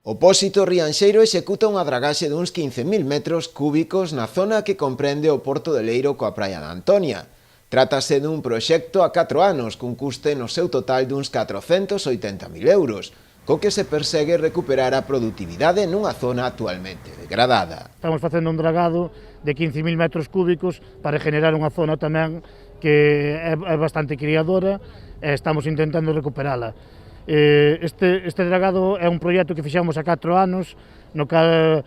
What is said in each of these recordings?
O Pósito Rianxeiro executa unha dragaxe duns 15.000 metros cúbicos na zona que comprende o Porto de Leiro coa praia da Antonia. Trátase dun proxecto a 4 anos cun custe no seu total duns 480.000 euros, co que se persegue recuperar a produtividade nunha zona actualmente degradada. Estamos facendo un dragado de 15.000 metros cúbicos para generar unha zona tamén que é bastante criadora e estamos intentando recuperala. Este dragado é un proxecto que fixamos a 4 anos, no cal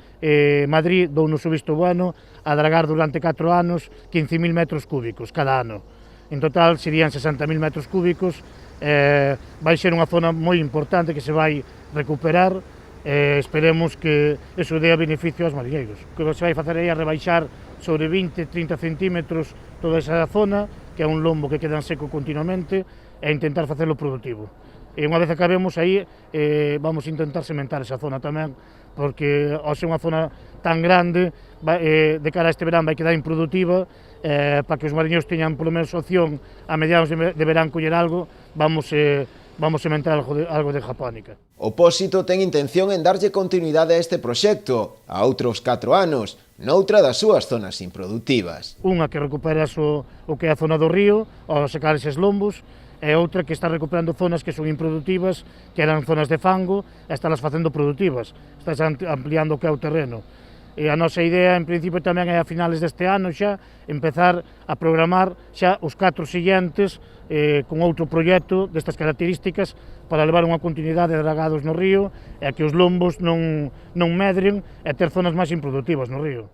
Madrid dounos o visto bueno a dragar durante 4 anos 15.000 metros cúbicos cada ano. En total serían 60.000 metros cúbicos. Vai ser unha zona moi importante que se vai recuperar. Esperemos que eso dé a beneficio aos mariñeiros. O que se vai facer aí é rebaixar sobre 20-30 centímetros toda esa zona, que é un lombo que queda en seco continuamente, e intentar facelo productivo. E unha vez acabemos aí, vamos a intentar sementar esa zona tamén, porque ao ser unha zona tan grande, de cara a este verán vai quedar improductiva, para que os mariñeiros teñan polo menos opción a mediados de verán coller algo, vamos sementar algo de japónica. O Pósito ten intención en darlle continuidade a este proxecto a outros 4 anos, noutra das súas zonas improductivas. Unha que recuperas o que é a zona do río, ao secar eses lombos, e outra que está recuperando zonas que son improductivas, que eran zonas de fango, e estálas facendo productivas, estás ampliando o que é o terreno. E a nosa idea, en principio, tamén é a finales deste ano xa, empezar a programar xa os 4 seguintes con outro proxecto destas características para levar unha continuidade de dragados no río e que os lombos non medren e ter zonas máis improductivas no río.